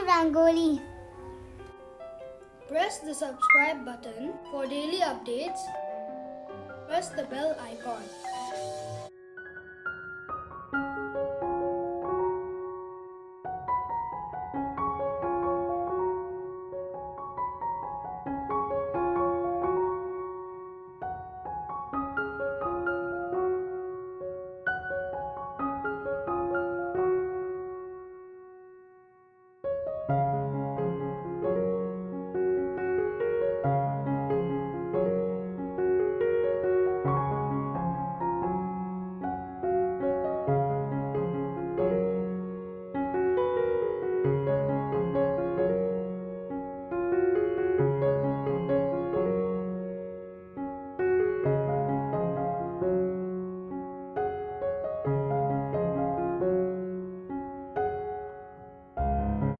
Rangoli. Press the subscribe button for daily updates. Press the bell icon.